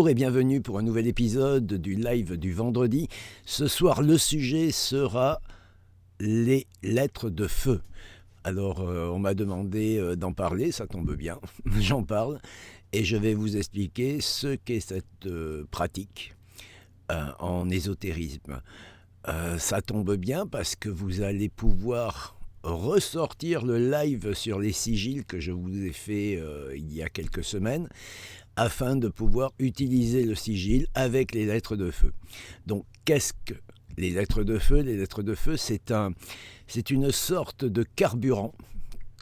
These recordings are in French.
Bonjour et bienvenue pour un nouvel épisode du live du vendredi. Ce soir, le sujet sera les lettres de feu. Alors, on m'a demandé d'en parler, ça tombe bien, j'en parle. Et je vais vous expliquer ce qu'est cette pratique en ésotérisme. Ça tombe bien parce que vous allez pouvoir ressortir le live sur les sigils que je vous ai fait il y a quelques semaines, afin de pouvoir utiliser le sigil avec les lettres de feu. Donc, qu'est-ce que les lettres de feu ? Les lettres de feu, c'est une sorte de carburant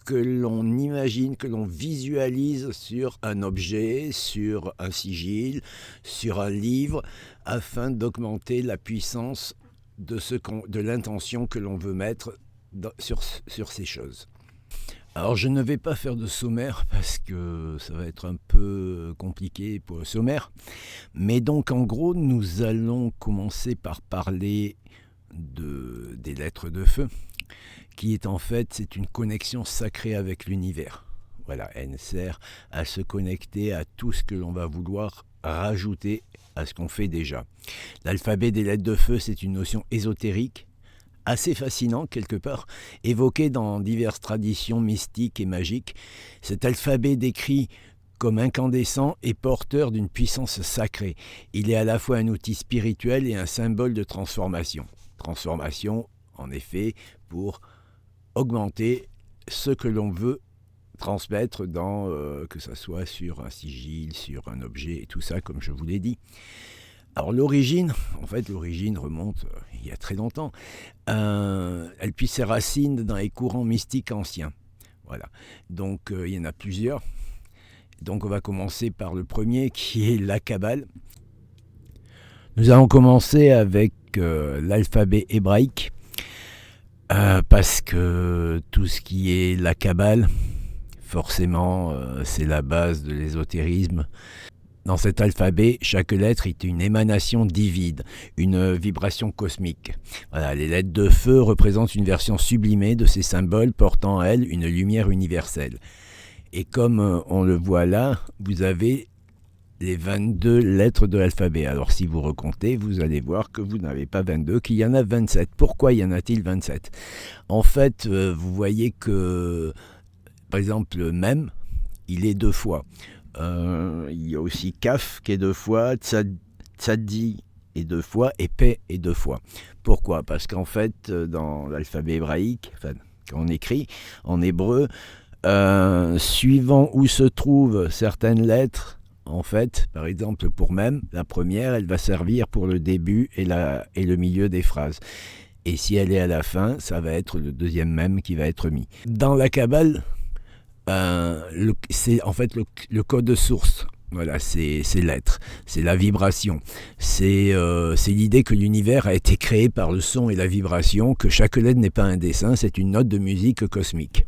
que l'on imagine, que l'on visualise sur un objet, sur un sigil, sur un livre, afin d'augmenter la puissance de l'intention que l'on veut mettre sur ces choses. Alors je ne vais pas faire de sommaire parce que ça va être un peu compliqué pour le sommaire. Mais donc en gros, nous allons commencer par parler des lettres de feu, qui est en fait, c'est une connexion sacrée avec l'univers. Voilà, elle sert à se connecter à tout ce que l'on va vouloir rajouter à ce qu'on fait déjà. L'alphabet des lettres de feu, c'est une notion ésotérique, assez fascinant quelque part, évoqué dans diverses traditions mystiques et magiques. Cet alphabet décrit comme incandescent et porteur d'une puissance sacrée. Il est à la fois un outil spirituel et un symbole de transformation. Transformation, en effet, pour augmenter ce que l'on veut transmettre que ce soit sur un sigil, sur un objet et tout ça, comme je vous l'ai dit. Alors l'origine remonte il y a très longtemps. Elle puise ses racines dans les courants mystiques anciens. Voilà. Donc il y en a plusieurs. Donc on va commencer par le premier qui est la Kabbale. Nous allons commencer avec l'alphabet hébraïque parce que tout ce qui est la Kabbale, forcément, c'est la base de l'ésotérisme. Dans cet alphabet, chaque lettre est une émanation divine, une vibration cosmique. Voilà, les lettres de feu représentent une version sublimée de ces symboles portant en elles une lumière universelle. Et comme on le voit là, vous avez les 22 lettres de l'alphabet. Alors si vous recomptez, vous allez voir que vous n'avez pas 22, qu'il y en a 27. Pourquoi y en a-t-il 27 ? En fait, vous voyez que, par exemple, Mem, il est 2 fois. Il y a aussi Kaf qui est 2 fois, Tzadi est 2 fois et Pe est 2 fois. Pourquoi ? Parce qu'en fait, dans l'alphabet hébraïque, quand on écrit en hébreu, suivant où se trouvent certaines lettres, en fait, par exemple pour Mem, la première, elle va servir pour le début et le milieu des phrases. Et si elle est à la fin, ça va être le deuxième Mem qui va être mis. Dans la Kabbale, c'est en fait le code source. Voilà, c'est l'être, c'est la vibration. C'est l'idée que l'univers a été créé par le son et la vibration, que chaque lettre n'est pas un dessin, c'est une note de musique cosmique.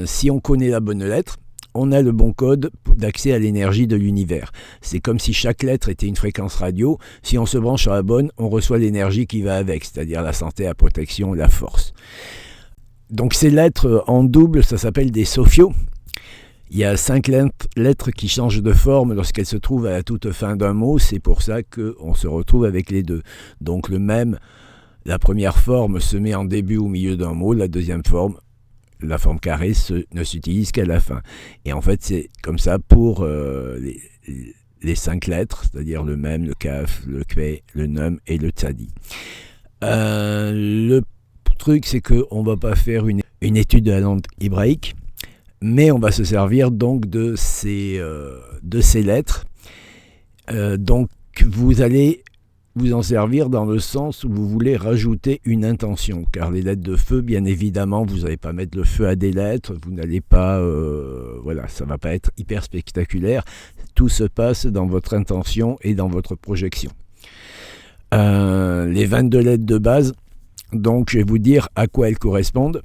Si on connaît la bonne lettre, on a le bon code d'accès à l'énergie de l'univers. C'est comme si chaque lettre était une fréquence radio. Si on se branche sur la bonne, on reçoit l'énergie qui va avec, c'est-à-dire la santé, la protection, la force. Donc ces lettres en double, ça s'appelle des sophios. Il y a 5 lettres qui changent de forme lorsqu'elles se trouvent à la toute fin d'un mot. C'est pour ça qu'on se retrouve avec les deux. Donc le même, la première forme se met en début ou milieu d'un mot. La deuxième forme, la forme carrée, ne s'utilise qu'à la fin. Et en fait, c'est comme ça pour les 5 lettres, c'est-à-dire le même, le kaf, le kwe, le num et le tzadi. Le truc, c'est qu'on ne va pas faire une étude de la langue hébraïque, mais on va se servir donc de ces lettres. Donc vous allez vous en servir dans le sens où vous voulez rajouter une intention, car les lettres de feu, bien évidemment, vous n'allez pas mettre le feu à des lettres, vous n'allez pas, ça va pas être hyper spectaculaire. Tout se passe dans votre intention et dans votre projection. Les 22 lettres de base, donc je vais vous dire à quoi elles correspondent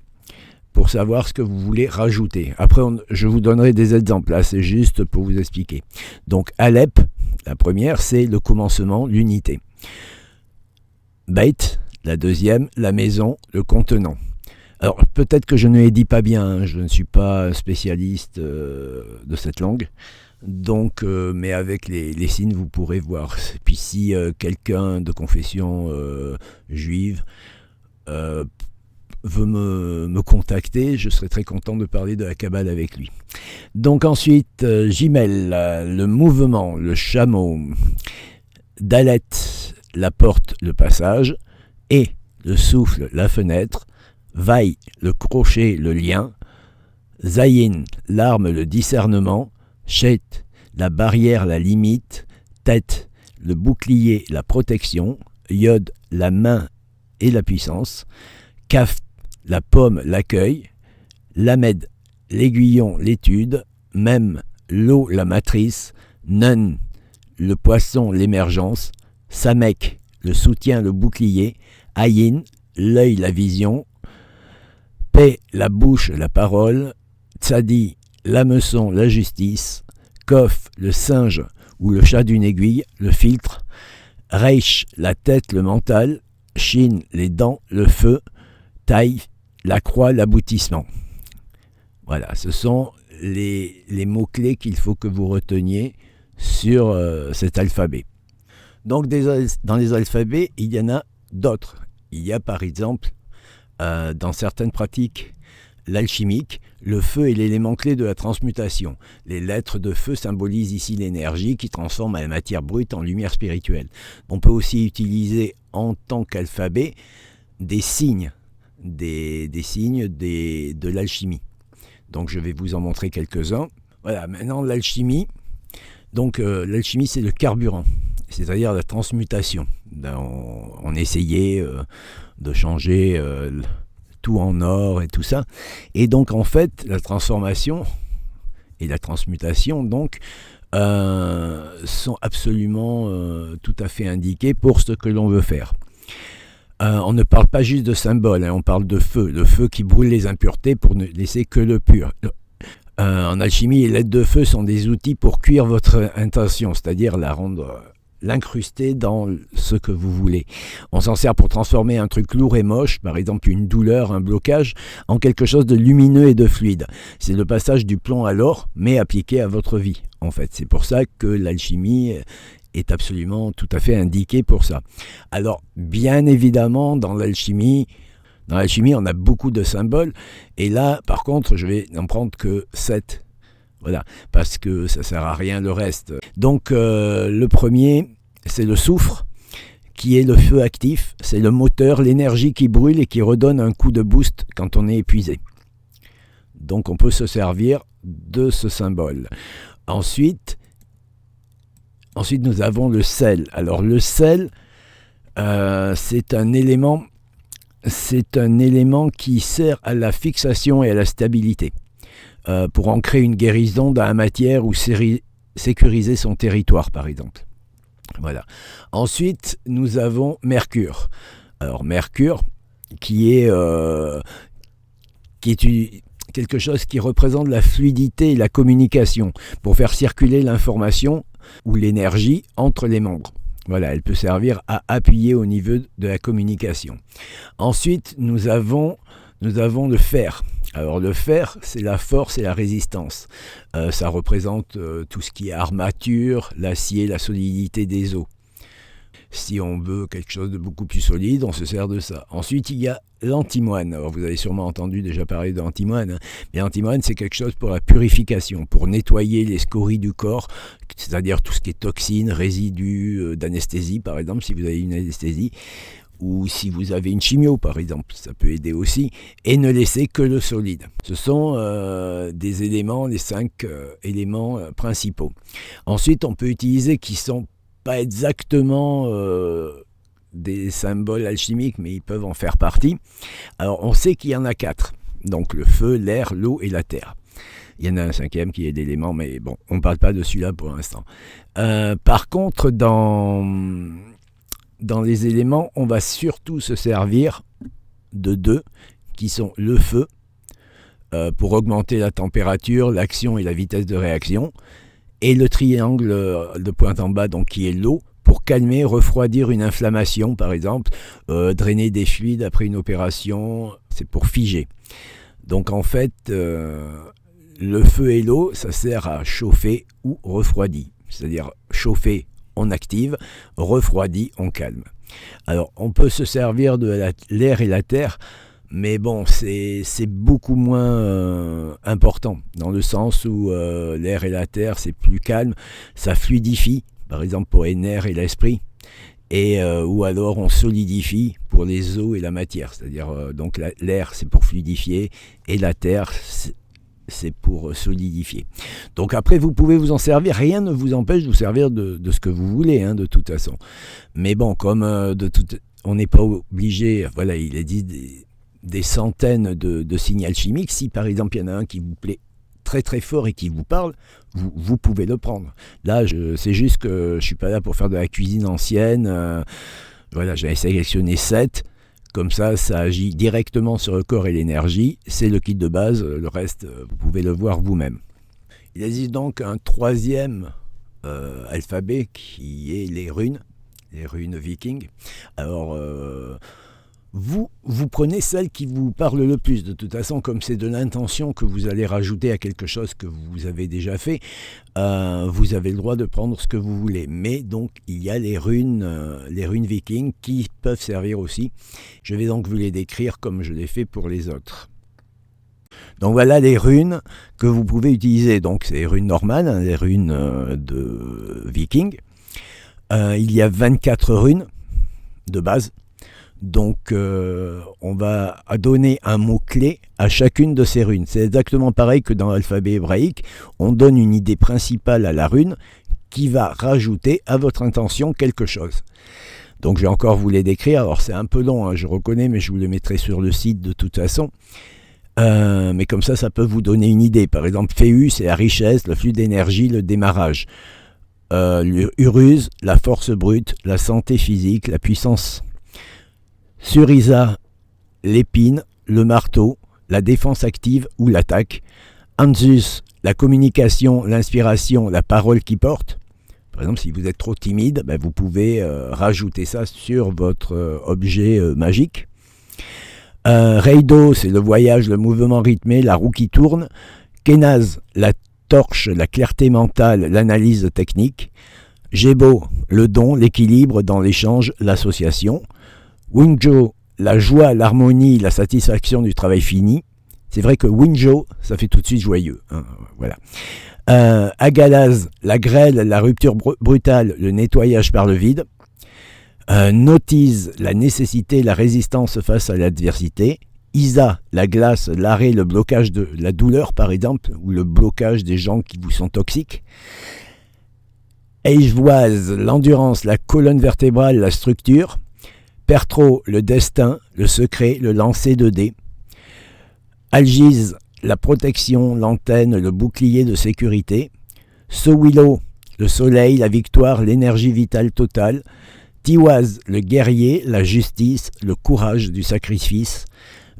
pour savoir ce que vous voulez rajouter. Après, je vous donnerai des exemples, là c'est juste pour vous expliquer. Donc Alep, la première, c'est le commencement, l'unité. Beit, la deuxième, la maison, le contenant. Alors peut-être que je ne les dis pas bien, je ne suis pas spécialiste de cette langue. Donc, mais avec les signes, vous pourrez voir. Puis si quelqu'un de confession juive veut me contacter, je serai très content de parler de la Kabbale avec lui. Donc ensuite, Gimel, le mouvement, le chameau, Dalet, la porte, le passage, et le souffle, la fenêtre, Vaï, le crochet, le lien, Zayin, l'arme, le discernement, Shet, la barrière, la limite, Tet, le bouclier, la protection, Yod, la main et la puissance, Kaf, la pomme, l'accueil, Lamed, l'aiguillon, l'étude, Mem, l'eau, la matrice, Nun, le poisson, l'émergence, Samek, le soutien, le bouclier, Ayin, l'œil, la vision, Pe, la bouche, la parole, Tzadi, l'hameçon, la justice, Kof, le singe ou le chat d'une aiguille, le filtre, Reish, la tête, le mental, Shin, les dents, le feu, Tai, la croix, l'aboutissement. Voilà, ce sont les mots-clés qu'il faut que vous reteniez sur cet alphabet. Donc dans les alphabets, il y en a d'autres. Il y a par exemple, dans certaines pratiques l'alchimique, le feu est l'élément clé de la transmutation. Les lettres de feu symbolisent ici l'énergie qui transforme la matière brute en lumière spirituelle. On peut aussi utiliser en tant qu'alphabet des signes, des signes de l'alchimie. Donc je vais vous en montrer quelques-uns. Voilà, maintenant l'alchimie. Donc l'alchimie, c'est le carburant, c'est-à-dire la transmutation. On essayait de changer tout en or et tout ça. Et donc en fait, la transformation et la transmutation donc sont absolument tout à fait indiquées pour ce que l'on veut faire. On ne parle pas juste de symboles, on parle de feu, le feu qui brûle les impuretés pour ne laisser que le pur. En alchimie, les lettres de feu sont des outils pour cuire votre intention, c'est-à-dire la rendre, l'incruster dans ce que vous voulez. On s'en sert pour transformer un truc lourd et moche, par exemple une douleur, un blocage, en quelque chose de lumineux et de fluide. C'est le passage du plomb à l'or, mais appliqué à votre vie, en fait. C'est pour ça que l'alchimie est absolument tout à fait indiquée pour ça. Alors, bien évidemment, dans l'alchimie, on a beaucoup de symboles, et là, par contre, je vais n'en prendre que 7. Voilà, parce que ça ne sert à rien le reste. Donc, le premier, c'est le soufre, qui est le feu actif. C'est le moteur, l'énergie qui brûle et qui redonne un coup de boost quand on est épuisé. Donc, on peut se servir de ce symbole. Ensuite, nous avons le sel. Alors, le sel, c'est un élément qui sert à la fixation et à la stabilité, pour ancrer une guérison dans la matière ou sécuriser son territoire, par exemple. Voilà. Ensuite, nous avons Mercure. Alors, Mercure, qui est quelque chose qui représente la fluidité et la communication, pour faire circuler l'information ou l'énergie entre les membres. Voilà, elle peut servir à appuyer au niveau de la communication. Ensuite, nous avons le fer. Alors le fer, c'est la force et la résistance. Ça représente tout ce qui est armature, l'acier, la solidité des os. Si on veut quelque chose de beaucoup plus solide, on se sert de ça. Ensuite, il y a l'antimoine. Alors vous avez sûrement entendu déjà parler de l'antimoine, hein. Mais l'antimoine, c'est quelque chose pour la purification, pour nettoyer les scories du corps, c'est-à-dire tout ce qui est toxines, résidus d'anesthésie, par exemple, si vous avez une anesthésie, ou si vous avez une chimio, par exemple, ça peut aider aussi, et ne laisser que le solide. Ce sont des éléments, les 5 éléments principaux. Ensuite, on peut utiliser qui sont pas exactement des symboles alchimiques, mais ils peuvent en faire partie. Alors, on sait qu'il y en a 4. Donc, le feu, l'air, l'eau et la terre. Il y en a un 5e qui est l'élément, mais bon, on ne parle pas de celui-là pour l'instant. Par contre, dans les éléments, on va surtout se servir de 2, qui sont le feu, pour augmenter la température, l'action et la vitesse de réaction, et le triangle de pointe en bas, donc qui est l'eau, pour calmer, refroidir une inflammation, par exemple, drainer des fluides après une opération, c'est pour figer. Donc en fait, le feu et l'eau, ça sert à chauffer ou refroidir. C'est-à-dire chauffer, on active, refroidi, on calme. Alors, on peut se servir de l'air et la terre, mais bon, c'est beaucoup moins important, dans le sens où l'air et la terre, c'est plus calme, ça fluidifie, par exemple pour les nerfs et l'esprit, et ou alors on solidifie pour les eaux et la matière. C'est-à-dire, donc l'air, c'est pour fluidifier, et la terre, c'est pour solidifier. Donc après, vous pouvez vous en servir, rien ne vous empêche de vous servir de ce que vous voulez, hein, de toute façon. Mais bon, comme on n'est pas obligé, voilà, il est dit des centaines de signaux chimiques. Si par exemple il y en a un qui vous plaît très très fort et qui vous parle, vous pouvez le prendre. Là, c'est juste que je ne suis pas là pour faire de la cuisine ancienne. Voilà, j'ai sélectionné 7. Comme ça agit directement sur le corps et l'énergie. C'est le kit de base, le reste, vous pouvez le voir vous-même. Il existe donc un troisième alphabet qui est les runes vikings. Alors, vous prenez celle qui vous parle le plus. De toute façon, comme c'est de l'intention que vous allez rajouter à quelque chose que vous avez déjà fait, vous avez le droit de prendre ce que vous voulez. Mais donc, il y a les runes vikings qui peuvent servir aussi. Je vais donc vous les décrire comme je l'ai fait pour les autres. Donc voilà les runes que vous pouvez utiliser. Donc c'est les runes normales, hein, les runes de vikings. Il y a 24 runes de base. Donc on va donner un mot-clé à chacune de ces runes. C'est exactement pareil que dans l'alphabet hébraïque. On donne une idée principale à la rune qui va rajouter à votre intention quelque chose. Donc je vais encore vous les décrire. Alors c'est un peu long, hein, je reconnais, mais je vous les mettrai sur le site de toute façon. Mais comme ça peut vous donner une idée. Par exemple, Féu, c'est la richesse, le flux d'énergie, le démarrage. Uruz, la force brute, la santé physique, la puissance. Surisa, l'épine, le marteau, la défense active ou l'attaque. Anzus, la communication, l'inspiration, la parole qui porte. Par exemple, si vous êtes trop timide, vous pouvez rajouter ça sur votre objet magique. Reido, c'est le voyage, le mouvement rythmé, la roue qui tourne. Kenaz, la torche, la clarté mentale, l'analyse technique. Jebo, le don, l'équilibre dans l'échange, l'association. Winjo, la joie, l'harmonie, la satisfaction du travail fini. C'est vrai que Winjo, ça fait tout de suite joyeux. Hein, voilà. Agalaz, la grêle, la rupture brutale, le nettoyage par le vide. Notice, la nécessité, la résistance face à l'adversité. Isa, la glace, l'arrêt, le blocage de la douleur par exemple, ou le blocage des gens qui vous sont toxiques. Eijvoise, l'endurance, la colonne vertébrale, la structure. Pertro, le destin, le secret, le lancer de dés. Algiz, la protection, l'antenne, le bouclier de sécurité. Sowilo, le soleil, la victoire, l'énergie vitale totale. Tiwaz, le guerrier, la justice, le courage du sacrifice.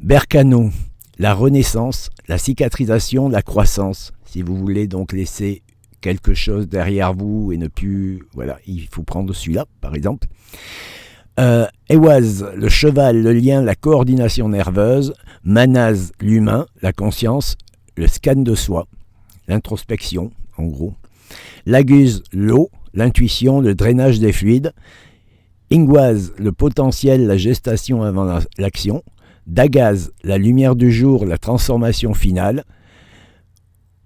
Berkano, la renaissance, la cicatrisation, la croissance. Si vous voulez donc laisser quelque chose derrière vous et ne plus... Voilà, il faut prendre celui-là, par exemple. Ewaz, le cheval, le lien, la coordination nerveuse. Manaz, l'humain, la conscience, le scan de soi, l'introspection, en gros. Laguz, l'eau, l'intuition, le drainage des fluides. Ingwaz, le potentiel, la gestation avant l'action. Dagaz, la lumière du jour, la transformation finale.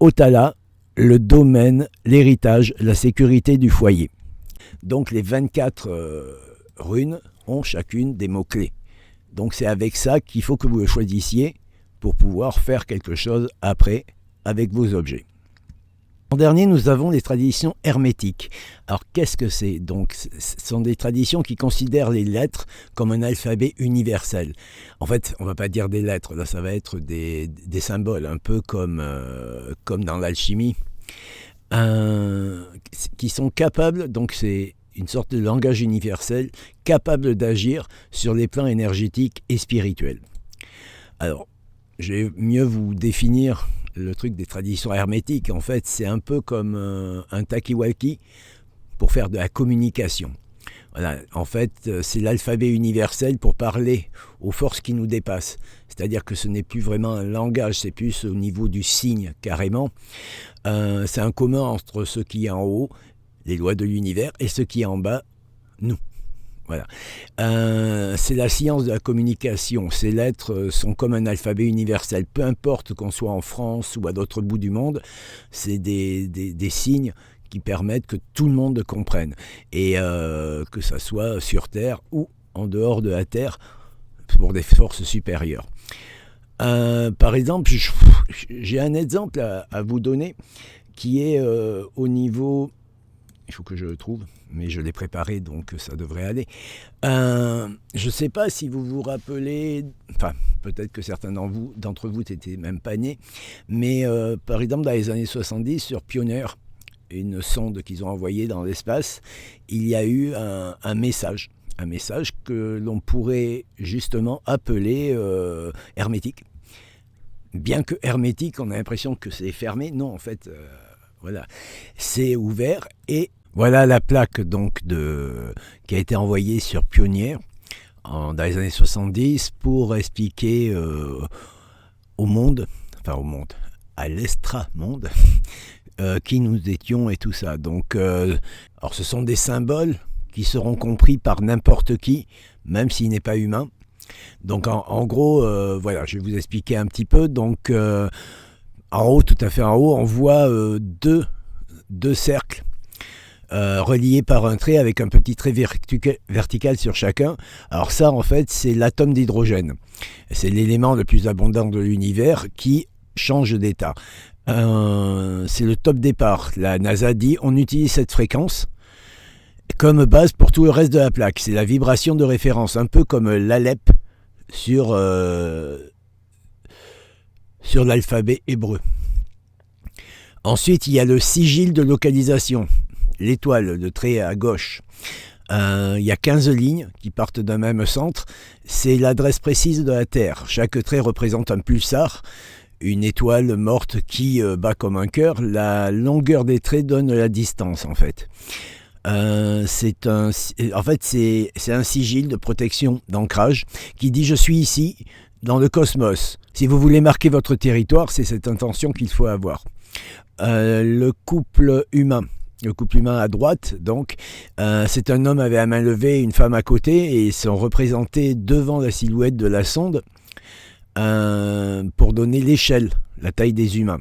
Otala, le domaine, l'héritage, la sécurité du foyer. Donc les 24 runes ont chacune des mots-clés. Donc c'est avec ça qu'il faut que vous le choisissiez pour pouvoir faire quelque chose après avec vos objets. En dernier, nous avons les traditions hermétiques. Alors qu'est-ce que c'est ? Donc, ce sont des traditions qui considèrent les lettres comme un alphabet universel. En fait, on ne va pas dire des lettres, là ça va être des symboles, un peu comme dans l'alchimie, qui sont capables, donc c'est une sorte de langage universel, capable d'agir sur les plans énergétiques et spirituels. Alors, je vais mieux vous définir le truc des traditions hermétiques. En fait, c'est un peu comme un talkie-walkie pour faire de la communication. Voilà. En fait, c'est l'alphabet universel pour parler aux forces qui nous dépassent. C'est-à-dire que ce n'est plus vraiment un langage, c'est plus au niveau du signe, carrément. C'est un commun entre ce qui est en haut, les lois de l'univers, et ce qui est en bas, nous. Voilà. C'est la science de la communication. Ces lettres sont comme un alphabet universel. Peu importe qu'on soit en France ou à d'autres bouts du monde, c'est des signes qui permettent que tout le monde comprenne. Et que ça soit sur Terre ou en dehors de la Terre, pour des forces supérieures. Par exemple, j'ai un exemple à vous donner qui est au niveau... Il faut que je le trouve, mais je l'ai préparé, donc ça devrait aller. Je ne sais pas si vous vous rappelez, enfin, peut-être que certains d'entre vous n'étaient même pas nés, mais par exemple, dans les années 70, sur Pioneer, une sonde qu'ils ont envoyée dans l'espace, il y a eu un message que l'on pourrait justement appeler hermétique. Bien que hermétique, on a l'impression que c'est fermé. Non, en fait, voilà, c'est ouvert. Et voilà la plaque donc qui a été envoyée sur Pioneer dans les années 70 pour expliquer au monde, à l'extra-monde, qui nous étions et tout ça. Donc, alors ce sont des symboles qui seront compris par n'importe qui, même s'il n'est pas humain. Donc en gros, voilà, je vais vous expliquer un petit peu. Donc en haut, tout à fait en haut, on voit deux cercles reliés par un trait avec un petit trait vertical sur chacun. Alors ça, en fait, c'est l'atome d'hydrogène. C'est l'élément le plus abondant de l'univers qui change d'état. C'est le top départ. La NASA dit on utilise cette fréquence comme base pour tout le reste de la plaque. C'est la vibration de référence, un peu comme l'Alep sur l'alphabet hébreu. Ensuite, il y a le sigil de localisation, l'étoile, le trait à gauche. Il y a 15 lignes qui partent d'un même centre. C'est l'adresse précise de la Terre. Chaque trait représente un pulsar, une étoile morte qui bat comme un cœur. La longueur des traits donne la distance, en fait. C'est un sigil de protection, d'ancrage, qui dit « Je suis ici, dans le cosmos ». Si vous voulez marquer votre territoire, c'est cette intention qu'il faut avoir. Le couple humain à droite, donc, c'est un homme avec la main levée et une femme à côté, et ils sont représentés devant la silhouette de la sonde pour donner l'échelle, la taille des humains.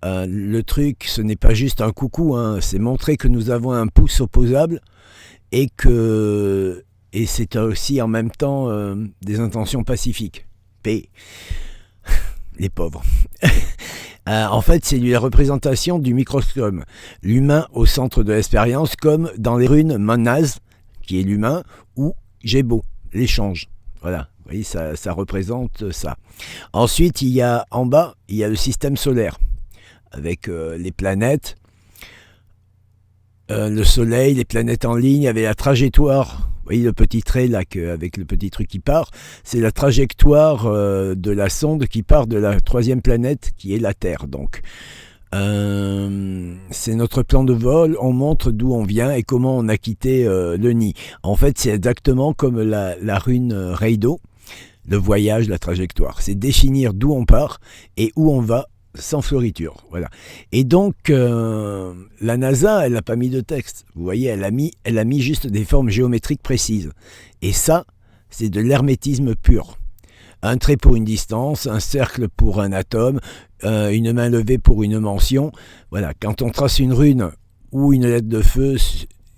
Le truc, ce n'est pas juste un coucou, hein, c'est montrer que nous avons un pouce opposable et c'est aussi en même temps des intentions pacifiques. Paix. Les pauvres. En fait, c'est la représentation du microscope. L'humain au centre de l'expérience, comme dans les runes Manaz, qui est l'humain, ou Gébo, l'échange. Voilà, vous voyez, ça représente ça. Ensuite, en bas, il y a le système solaire, avec les planètes, le soleil, les planètes en ligne, avec la trajectoire. Vous voyez le petit trait là avec le petit truc qui part, c'est la trajectoire de la sonde qui part de la troisième planète qui est la Terre. Donc, c'est notre plan de vol, on montre d'où on vient et comment on a quitté le nid. En fait, c'est exactement comme la rune Reido, le voyage, la trajectoire. C'est définir d'où on part et où on va sans floriture, voilà. Et donc, la NASA, elle n'a pas mis de texte. Vous voyez, elle a mis juste des formes géométriques précises. Et ça, c'est de l'hermétisme pur. Un trait pour une distance, un cercle pour un atome, une main levée pour une mention. Voilà, quand on trace une rune ou une lettre de feu,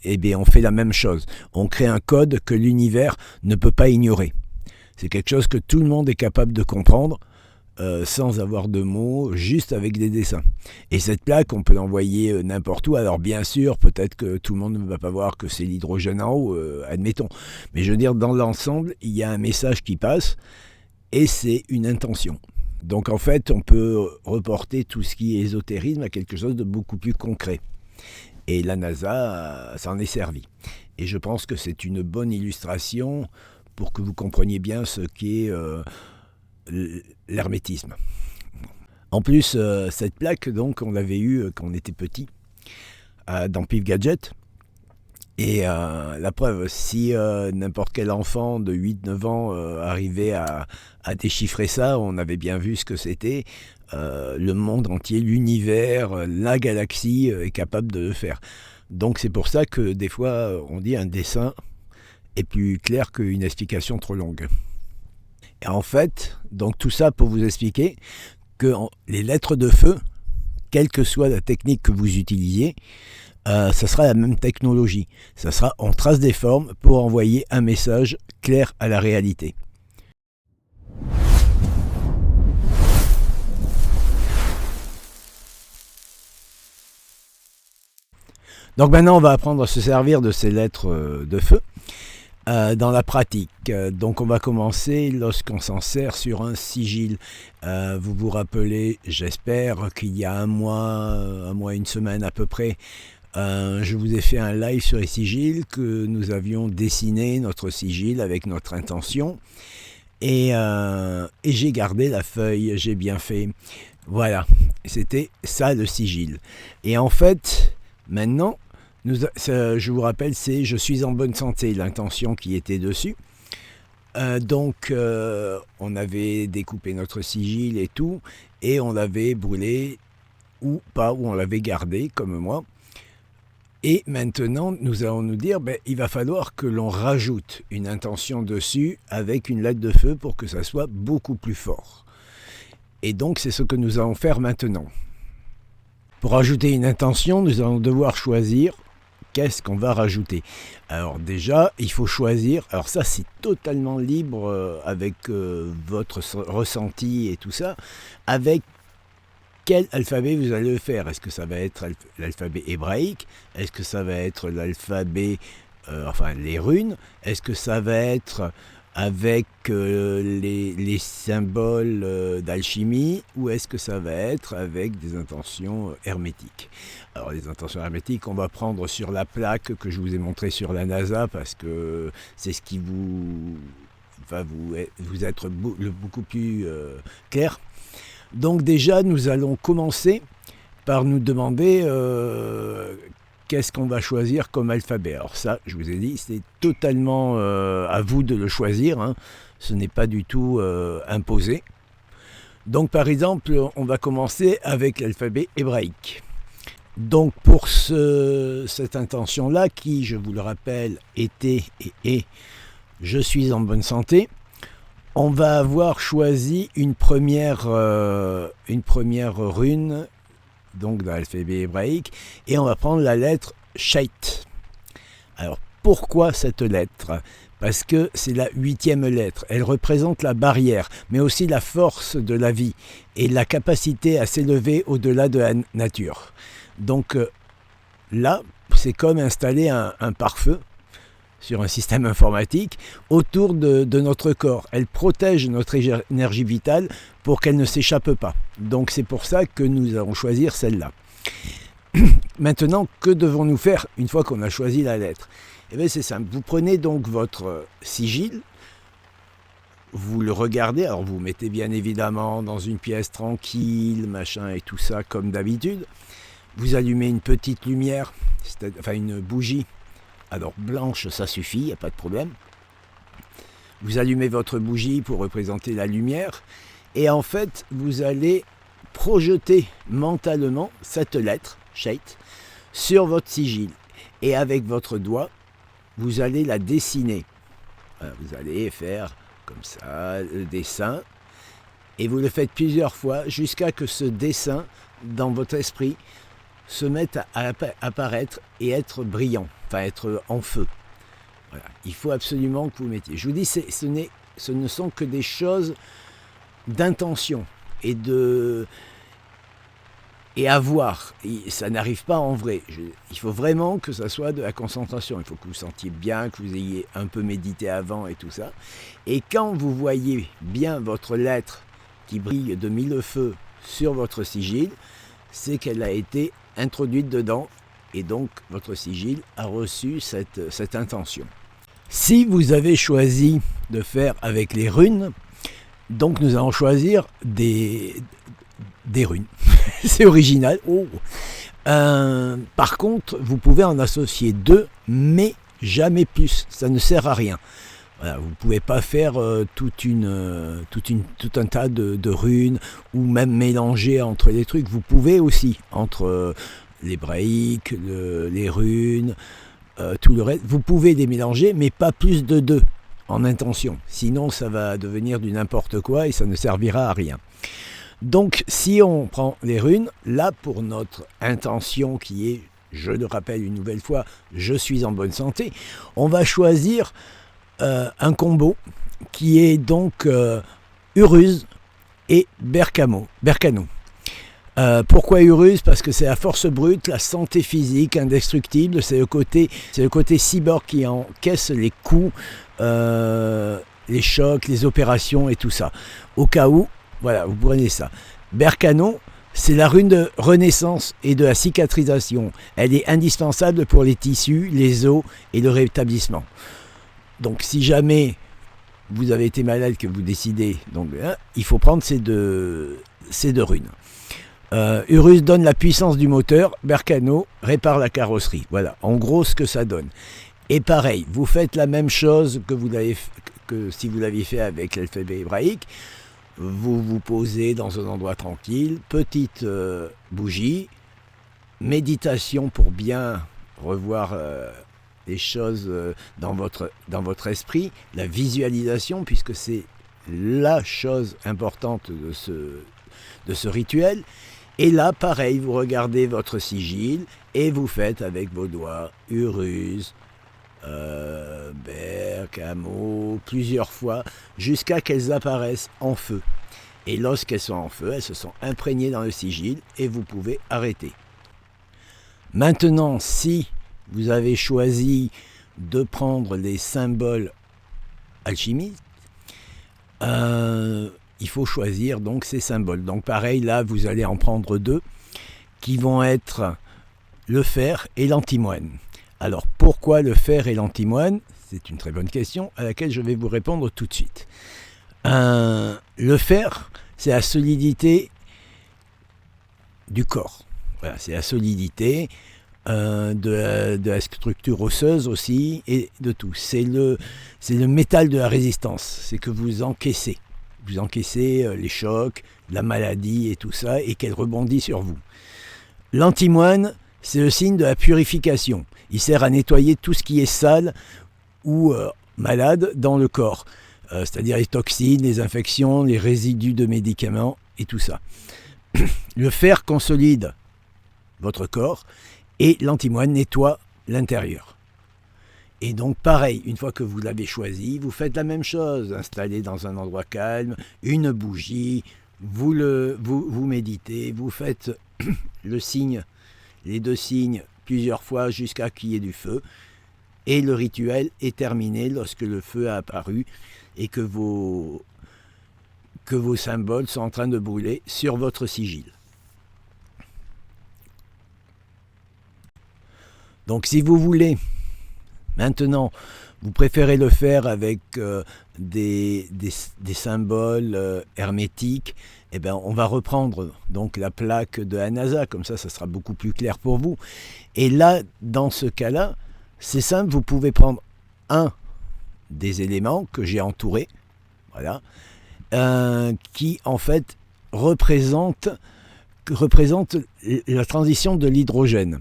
eh bien, on fait la même chose. On crée un code que l'univers ne peut pas ignorer. C'est quelque chose que tout le monde est capable de comprendre. Sans avoir de mots, juste avec des dessins. Et cette plaque, on peut l'envoyer n'importe où. Alors bien sûr, peut-être que tout le monde ne va pas voir que c'est l'hydrogène en haut, admettons. Mais je veux dire, dans l'ensemble, il y a un message qui passe et c'est une intention. Donc en fait, on peut reporter tout ce qui est ésotérisme à quelque chose de beaucoup plus concret. Et la NASA s'en est servie. Et je pense que c'est une bonne illustration pour que vous compreniez bien ce qu'est l'hermétisme. En plus, cette plaque, donc, on l'avait eue quand on était petit, dans Pif Gadget. Et la preuve, si n'importe quel enfant de 8-9 ans arrivait à déchiffrer ça, on avait bien vu ce que c'était. Le monde entier, l'univers, la galaxie est capable de le faire. Donc c'est pour ça que des fois on dit un dessin est plus clair qu'une explication trop longue. Et en fait, donc tout ça pour vous expliquer que les lettres de feu, quelle que soit la technique que vous utilisiez, ça sera la même technologie. Ça sera on trace des formes pour envoyer un message clair à la réalité. Donc maintenant, on va apprendre à se servir de ces lettres de feu dans la pratique. Donc on va commencer lorsqu'on s'en sert sur un sigil. Vous vous rappelez, j'espère qu'il y a un mois, une semaine à peu près, je vous ai fait un live sur les sigils, que nous avions dessiné notre sigil avec notre intention. Et j'ai gardé la feuille, j'ai bien fait. Voilà, c'était ça le sigil. Et en fait, maintenant, je vous rappelle, c'est « Je suis en bonne santé », l'intention qui était dessus. Donc, on avait découpé notre sigil et tout, et on l'avait brûlé, ou pas, ou on l'avait gardé, comme moi. Et maintenant, nous allons nous dire, il va falloir que l'on rajoute une intention dessus avec une lettre de feu pour que ça soit beaucoup plus fort. Et donc, c'est ce que nous allons faire maintenant. Pour ajouter une intention, nous allons devoir choisir qu'est-ce qu'on va rajouter. Alors déjà, il faut choisir, alors ça c'est totalement libre avec votre ressenti et tout ça, avec quel alphabet vous allez le faire. Est-ce que ça va être l'alphabet hébraïque? Est-ce que ça va être l'alphabet, les runes? Est-ce que ça va être avec les symboles d'alchimie, ou est-ce que ça va être avec des intentions hermétiques? Alors les intentions hermétiques, on va prendre sur la plaque que je vous ai montrée sur la NASA, parce que c'est ce qui va vous être beaucoup plus clair. Donc déjà, nous allons commencer par nous demander qu'est-ce qu'on va choisir comme alphabet. Alors ça, je vous ai dit, c'est totalement à vous de le choisir, hein. Ce n'est pas du tout imposé. Donc par exemple, on va commencer avec l'alphabet hébraïque. Donc pour cette intention-là, qui, je vous le rappelle, était et est « Je suis en bonne santé », on va avoir choisi une première rune, donc dans l'alphabet hébraïque, et on va prendre la lettre Sheit. Alors pourquoi cette lettre? Parce que c'est la 8e lettre. Elle représente la barrière, mais aussi la force de la vie et la capacité à s'élever au-delà de la nature. Donc là, c'est comme installer un pare-feu sur un système informatique autour de notre corps. Elle protège notre énergie vitale pour qu'elle ne s'échappe pas. Donc c'est pour ça que nous allons choisir celle-là. Maintenant, que devons-nous faire une fois qu'on a choisi la lettre? Eh bien c'est simple, vous prenez donc votre sigil, vous le regardez, alors vous mettez bien évidemment dans une pièce tranquille, machin et tout ça comme d'habitude. Vous allumez une petite lumière, une bougie. Alors blanche, ça suffit, il n'y a pas de problème. Vous allumez votre bougie pour représenter la lumière. Et en fait, vous allez projeter mentalement cette lettre, Sheit, sur votre sigil. Et avec votre doigt, vous allez la dessiner. Vous allez faire comme ça le dessin. Et vous le faites plusieurs fois jusqu'à que ce dessin, dans votre esprit, se mette à apparaître et être brillant, être en feu. Voilà. Il faut absolument que vous le mettiez. Je vous dis, ce ne sont que des choses d'intention et à voir. Ça n'arrive pas en vrai. Il faut vraiment que ça soit de la concentration. Il faut que vous sentiez bien, que vous ayez un peu médité avant et tout ça. Et quand vous voyez bien votre lettre qui brille de mille feux sur votre sigil, c'est qu'elle a été introduite dedans, et donc votre sigil a reçu cette intention. Si vous avez choisi de faire avec les runes, donc nous allons choisir des runes. C'est original. Par contre, vous pouvez en associer deux, mais jamais plus. Ça ne sert à rien. Voilà, vous ne pouvez pas faire tout un tas de runes ou même mélanger entre les trucs. Vous pouvez aussi, entre l'hébraïque, les runes, tout le reste, vous pouvez les mélanger, mais pas plus de 2 en intention. Sinon, ça va devenir du n'importe quoi et ça ne servira à rien. Donc, si on prend les runes, là, pour notre intention qui est, je le rappelle une nouvelle fois, je suis en bonne santé, on va choisir un combo qui est donc Uruz et Berkano. Pourquoi Uruz? Parce que c'est la force brute, la santé physique indestructible, c'est le côté cyborg qui encaisse les coups, les chocs, les opérations et tout ça. Au cas où, voilà, vous prenez ça. Berkano, c'est la rune de renaissance et de la cicatrisation. Elle est indispensable pour les tissus, les os et le rétablissement. Donc si jamais vous avez été malade, que vous décidez, donc, il faut prendre ces deux runes. Uruz donne la puissance du moteur, Berkano répare la carrosserie. Voilà, en gros ce que ça donne. Et pareil, vous faites la même chose que si vous l'aviez fait avec l'alphabet hébraïque. Vous vous posez dans un endroit tranquille, petite bougie, méditation pour bien revoir les choses dans votre esprit, la visualisation, puisque c'est la chose importante de ce rituel. Et là, pareil, vous regardez votre sigil et vous faites avec vos doigts Uruz, Berkano, plusieurs fois, jusqu'à qu'elles apparaissent en feu. Et lorsqu'elles sont en feu, elles se sont imprégnées dans le sigil et vous pouvez arrêter. Maintenant, si vous avez choisi de prendre les symboles alchimistes, il faut choisir donc ces symboles. Donc pareil, là, vous allez en prendre 2 qui vont être le fer et l'antimoine. Alors, pourquoi le fer et l'antimoine? C'est une très bonne question à laquelle je vais vous répondre tout de suite. Le fer, c'est la solidité du corps. Voilà, c'est la solidité de la structure osseuse aussi et de tout. C'est le métal de la résistance. C'est que vous encaissez. Vous encaissez les chocs, la maladie et tout ça, et qu'elle rebondit sur vous. L'antimoine, c'est le signe de la purification. Il sert à nettoyer tout ce qui est sale ou malade dans le corps. C'est-à-dire les toxines, les infections, les résidus de médicaments et tout ça. Le fer consolide votre corps et l'antimoine nettoie l'intérieur. Et donc pareil, une fois que vous l'avez choisi, vous faites la même chose. Installez dans un endroit calme, une bougie, vous méditez, vous faites le signe, les 2 signes plusieurs fois jusqu'à qu'il y ait du feu. Et le rituel est terminé lorsque le feu a apparu et que vos symboles sont en train de brûler sur votre sigil. Donc si vous voulez, maintenant, vous préférez le faire avec des symboles hermétiques, eh bien, on va reprendre donc la plaque de la NASA, comme ça sera beaucoup plus clair pour vous. Et là, dans ce cas-là, c'est simple, vous pouvez prendre un des éléments que j'ai entourés, voilà, qui en fait représente la transition de l'hydrogène.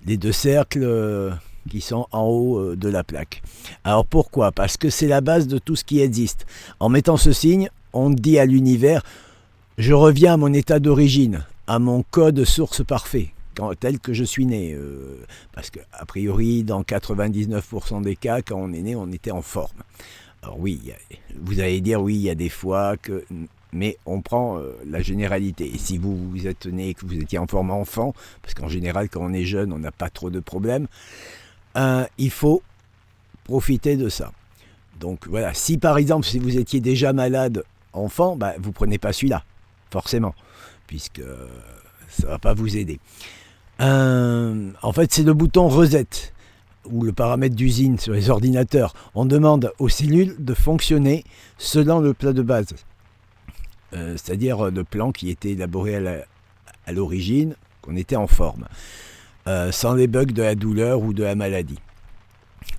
Les 2 cercles qui sont en haut de la plaque. Alors pourquoi? Parce que c'est la base de tout ce qui existe. En mettant ce signe, on dit à l'univers, je reviens à mon état d'origine, à mon code source parfait, tel que je suis né. Parce qu'a priori, dans 99% des cas, quand on est né, on était en forme. Alors oui, vous allez dire, oui, il y a des fois que... Mais on prend la généralité. Et si vous êtes né et que vous étiez en forme enfant, parce qu'en général, quand on est jeune, on n'a pas trop de problèmes, il faut profiter de ça. Donc voilà, si par exemple, si vous étiez déjà malade enfant, vous ne prenez pas celui-là, forcément, puisque ça ne va pas vous aider. En fait, c'est le bouton reset, ou le paramètre d'usine sur les ordinateurs. On demande aux cellules de fonctionner selon le plan de base. C'est-à-dire le plan qui était élaboré à l'origine, qu'on était en forme, sans les bugs de la douleur ou de la maladie.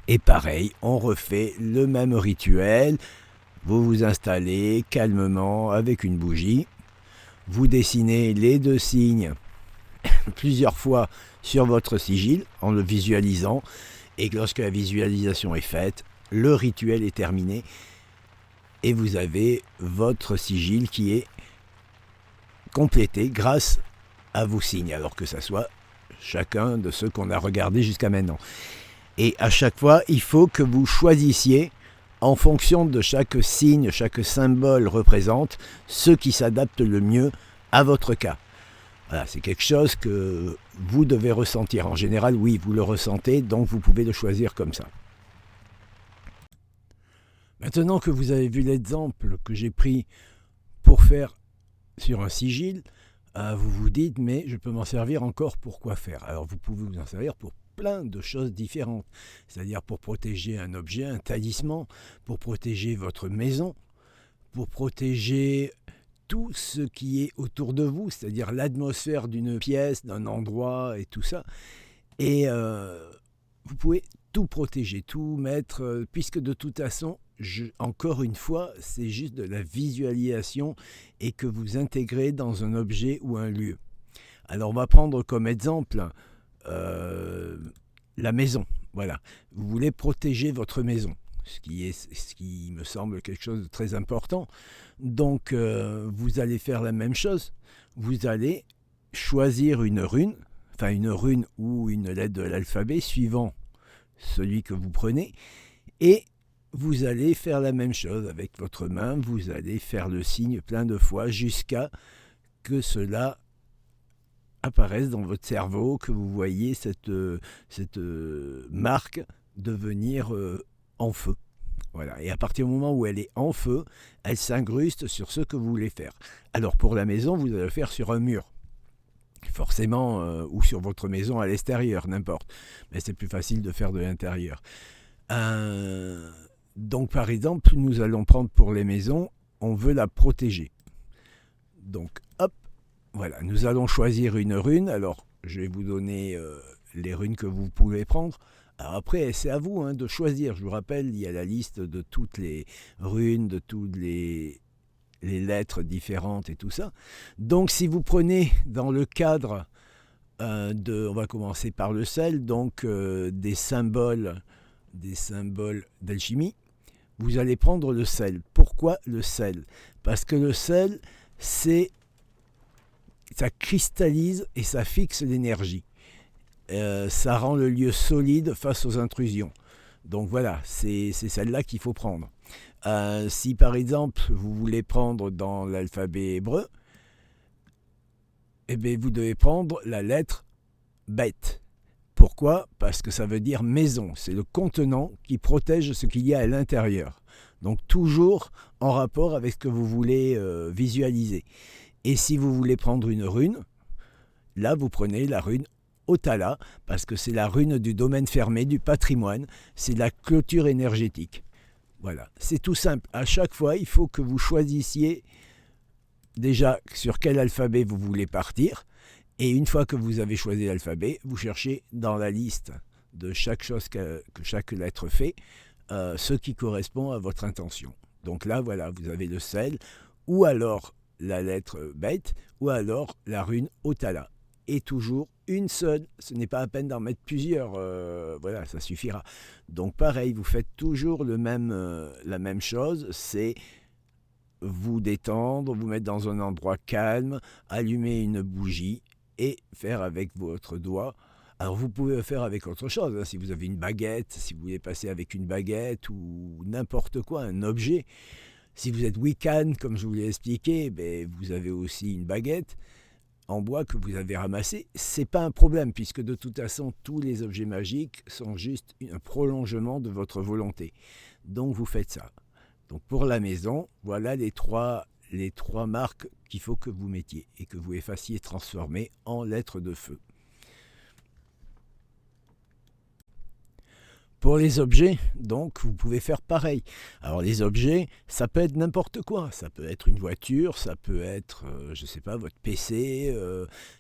Et pareil, on refait le même rituel. Vous vous installez calmement avec une bougie. Vous dessinez les deux signes plusieurs fois sur votre sigil en le visualisant. Et lorsque la visualisation est faite, le rituel est terminé. Et vous avez votre sigil qui est complété grâce à vos signes. Alors que ça soit chacun de ceux qu'on a regardés jusqu'à maintenant. Et à chaque fois, il faut que vous choisissiez, en fonction de chaque signe, chaque symbole représente, ce qui s'adapte le mieux à votre cas. Voilà, c'est quelque chose que vous devez ressentir. En général, oui, vous le ressentez, donc vous pouvez le choisir comme ça. Maintenant que vous avez vu l'exemple que j'ai pris pour faire sur un sigil, vous vous dites, mais je peux m'en servir encore pour quoi faire? Alors vous pouvez vous en servir pour plein de choses différentes, c'est-à-dire pour protéger un objet, un talisman, pour protéger votre maison, pour protéger tout ce qui est autour de vous, c'est-à-dire l'atmosphère d'une pièce, d'un endroit et tout ça. Et vous pouvez tout protéger, tout mettre, puisque de toute façon, encore une fois, c'est juste de la visualisation et que vous intégrez dans un objet ou un lieu. Alors on va prendre comme exemple la maison. Voilà, vous voulez protéger votre maison, ce qui me semble quelque chose de très important. Donc vous allez faire la même chose. Vous allez choisir une rune ou une lettre de l'alphabet suivant celui que vous prenez, et vous allez faire la même chose avec votre main. Vous allez faire le signe plein de fois jusqu'à que cela apparaisse dans votre cerveau, que vous voyez cette marque devenir en feu. Voilà. Et à partir du moment où elle est en feu, elle s'incruste sur ce que vous voulez faire. Alors pour la maison, vous allez le faire sur un mur. Forcément, ou sur votre maison à l'extérieur, n'importe. Mais c'est plus facile de faire de l'intérieur. Donc par exemple, nous allons prendre pour les maisons, on veut la protéger. Donc hop, voilà, nous allons choisir une rune. Alors je vais vous donner les runes que vous pouvez prendre. Alors après, c'est à vous de choisir. Je vous rappelle, il y a la liste de toutes les runes, de toutes les lettres différentes et tout ça. Donc si vous prenez dans le cadre on va commencer par le sel, donc des symboles d'alchimie, vous allez prendre le sel. Pourquoi le sel? Parce que le sel, ça cristallise et ça fixe l'énergie. Ça rend le lieu solide face aux intrusions. Donc voilà, c'est celle-là qu'il faut prendre. Si par exemple vous voulez prendre dans l'alphabet hébreu, eh bien, vous devez prendre la lettre Bet. Pourquoi? Parce que ça veut dire maison. C'est le contenant qui protège ce qu'il y a à l'intérieur. Donc toujours en rapport avec ce que vous voulez visualiser. Et si vous voulez prendre une rune, là vous prenez la rune Otala, parce que c'est la rune du domaine fermé, du patrimoine, c'est la clôture énergétique. Voilà, c'est tout simple. À chaque fois, il faut que vous choisissiez déjà sur quel alphabet vous voulez partir. Et une fois que vous avez choisi l'alphabet, vous cherchez dans la liste de chaque chose que chaque lettre fait, ce qui correspond à votre intention. Donc là, voilà, vous avez le sel, ou alors la lettre bête, ou alors la rune Otala. Et toujours une seule, ce n'est pas à peine d'en mettre plusieurs, voilà, ça suffira. Donc pareil, vous faites toujours la même chose, c'est vous détendre, vous mettre dans un endroit calme, allumer une bougie et faire avec votre doigt. Alors vous pouvez le faire avec autre chose, si vous avez une baguette, si vous voulez passer avec une baguette ou n'importe quoi, un objet. Si vous êtes Wiccan, comme je vous l'ai expliqué, vous avez aussi une baguette en bois que vous avez ramassé. C'est pas un problème, puisque de toute façon, tous les objets magiques sont juste un prolongement de votre volonté. Donc vous faites ça. Donc pour la maison, voilà les trois marques qu'il faut que vous mettiez et que vous effaciez transformer en lettres de feu. Pour les objets, donc, vous pouvez faire pareil. Alors les objets, ça peut être n'importe quoi. Ça peut être une voiture, ça peut être, je ne sais pas, votre PC,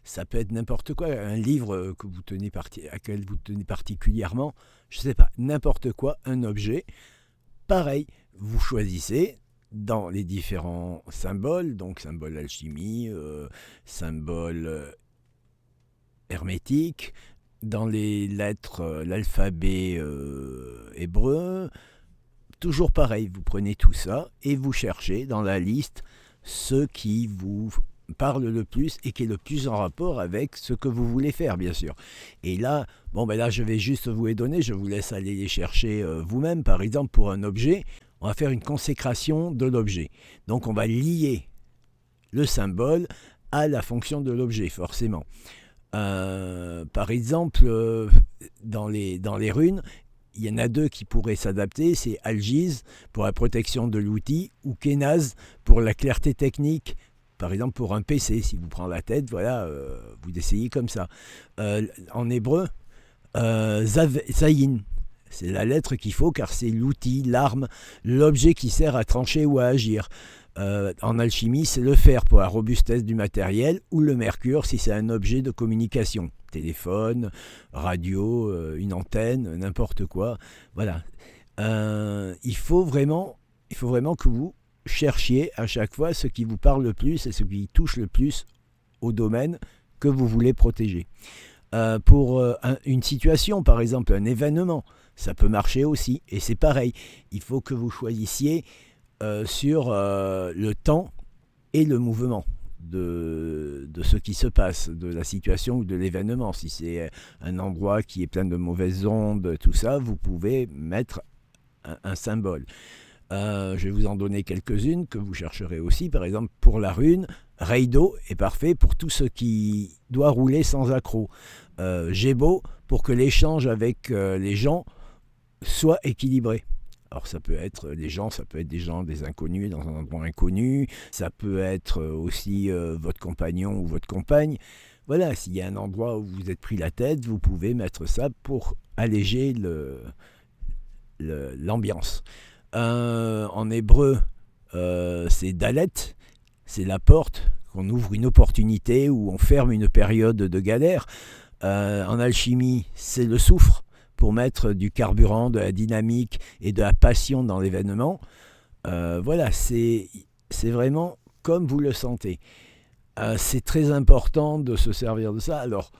ça peut être n'importe quoi. Un livre que vous tenez à quel vous tenez particulièrement, je ne sais pas, n'importe quoi, un objet. Pareil, vous choisissez dans les différents symboles, donc symbole alchimie, symbole hermétique, dans les lettres, l'alphabet hébreu, toujours pareil, vous prenez tout ça et vous cherchez dans la liste ce qui vous parle le plus et qui est le plus en rapport avec ce que vous voulez faire, bien sûr. Et là, là, je vais juste vous les donner, je vous laisse aller les chercher vous-même. Par exemple, pour un objet, on va faire une consécration de l'objet. Donc, on va lier le symbole à la fonction de l'objet, forcément. Par exemple, dans les runes, il y en a deux qui pourraient s'adapter, c'est Algiz pour la protection de l'outil ou Kenaz pour la clarté technique. Par exemple, pour un PC, si vous prenez la tête, voilà, vous essayez comme ça. En hébreu, Zayin, c'est la lettre qu'il faut car c'est l'outil, l'arme, l'objet qui sert à trancher ou à agir. En alchimie, c'est le fer pour la robustesse du matériel ou le mercure si c'est un objet de communication. Téléphone, radio, une antenne, n'importe quoi. Voilà. Il faut vraiment que vous cherchiez à chaque fois ce qui vous parle le plus et ce qui touche le plus au domaine que vous voulez protéger. Pour une situation, par exemple un événement, ça peut marcher aussi. Et c'est pareil, il faut que vous choisissiez sur le temps et le mouvement de ce qui se passe, de la situation ou de l'événement. Si c'est un endroit qui est plein de mauvaises ondes, tout ça, vous pouvez mettre un symbole. Je vais vous en donner quelques-unes que vous chercherez aussi. Par exemple, pour la rune, Reido est parfait pour tout ce qui doit rouler sans accroc. Gébo, pour que l'échange avec les gens soit équilibré. Alors ça peut être les gens, ça peut être des gens, des inconnus dans un endroit inconnu, ça peut être aussi votre compagnon ou votre compagne. Voilà, s'il y a un endroit où vous êtes pris la tête, vous pouvez mettre ça pour alléger l'ambiance. En hébreu, c'est Dalet, c'est la porte, qu'on ouvre une opportunité ou on ferme une période de galère. En alchimie, c'est le soufre, pour mettre du carburant, de la dynamique et de la passion dans l'événement. Voilà, c'est vraiment comme vous le sentez. C'est très important de se servir de ça. Alors,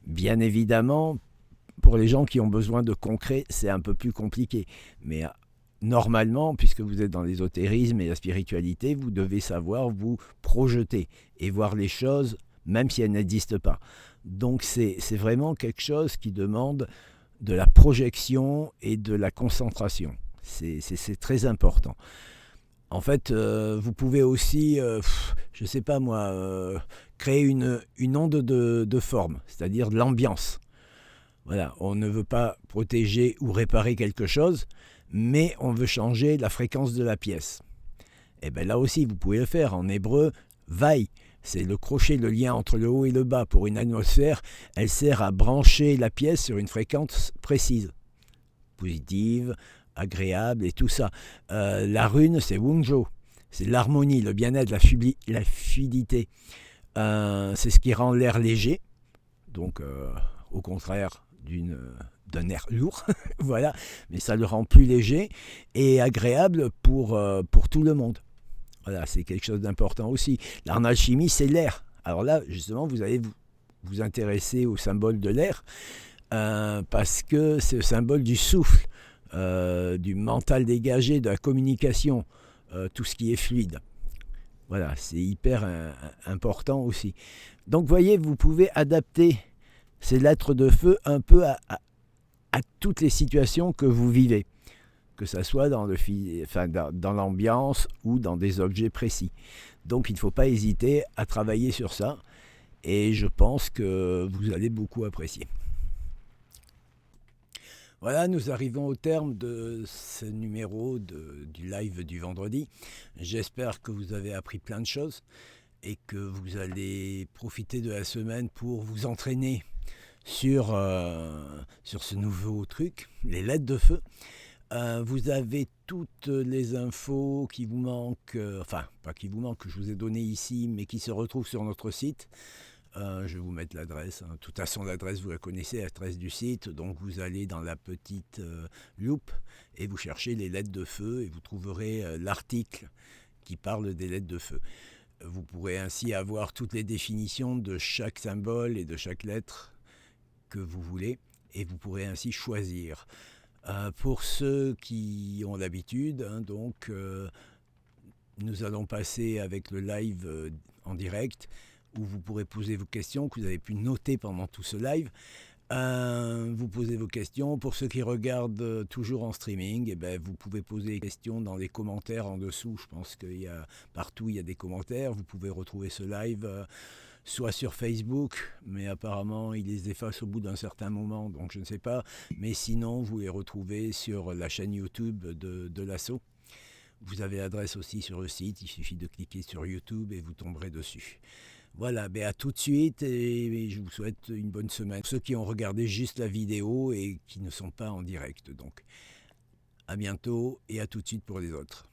bien évidemment, pour les gens qui ont besoin de concret, c'est un peu plus compliqué. Mais normalement, puisque vous êtes dans l'ésotérisme et la spiritualité, vous devez savoir vous projeter et voir les choses, même si elles n'existent pas. Donc, c'est vraiment quelque chose qui demande de la projection et de la concentration. C'est très important. En fait, vous pouvez aussi, je ne sais pas moi, créer une onde de forme, c'est-à-dire de l'ambiance. Voilà, on ne veut pas protéger ou réparer quelque chose, mais on veut changer la fréquence de la pièce. Et bien là aussi, vous pouvez le faire. En hébreu, vaille, c'est le crochet, le lien entre le haut et le bas. Pour une atmosphère, elle sert à brancher la pièce sur une fréquence précise, positive, agréable et tout ça. La rune, c'est Wungjo, c'est l'harmonie, le bien-être, la fluidité. C'est ce qui rend l'air léger, donc au contraire d'un air lourd, voilà, mais ça le rend plus léger et agréable pour tout le monde. Voilà, c'est quelque chose d'important aussi. En alchimie, c'est l'air. Alors là, justement, vous allez vous intéresser au symbole de l'air parce que c'est le symbole du souffle, du mental dégagé, de la communication, tout ce qui est fluide. Voilà, c'est hyper important aussi. Donc, voyez, vous pouvez adapter ces lettres de feu un peu à toutes les situations que vous vivez, que ce soit dans l'ambiance ou dans des objets précis. Donc il ne faut pas hésiter à travailler sur ça et je pense que vous allez beaucoup apprécier. Voilà, nous arrivons au terme de ce numéro du live du vendredi. J'espère que vous avez appris plein de choses et que vous allez profiter de la semaine pour vous entraîner sur ce nouveau truc, les lettres de feu. Vous avez toutes les infos qui vous manquent, enfin pas qui vous manquent, que je vous ai données ici, mais qui se retrouvent sur notre site. Je vais vous mettre l'adresse. De toute façon, l'adresse, vous la connaissez, l'adresse du site. Donc, vous allez dans la petite loupe et vous cherchez les lettres de feu et vous trouverez l'article qui parle des lettres de feu. Vous pourrez ainsi avoir toutes les définitions de chaque symbole et de chaque lettre que vous voulez et vous pourrez ainsi choisir. Pour ceux qui ont l'habitude, nous allons passer avec le live en direct où vous pourrez poser vos questions que vous avez pu noter pendant tout ce live. Vous posez vos questions. Pour ceux qui regardent toujours en streaming, vous pouvez poser des questions dans les commentaires en dessous. Je pense qu'il y a partout il y a des commentaires. Vous pouvez retrouver ce live soit sur Facebook, mais apparemment il les efface au bout d'un certain moment, donc je ne sais pas. Mais sinon, vous les retrouvez sur la chaîne YouTube de l'assaut. Vous avez l'adresse aussi sur le site. Il suffit de cliquer sur YouTube et vous tomberez dessus. Voilà, à tout de suite et je vous souhaite une bonne semaine. Pour ceux qui ont regardé juste la vidéo et qui ne sont pas en direct, donc à bientôt et à tout de suite pour les autres.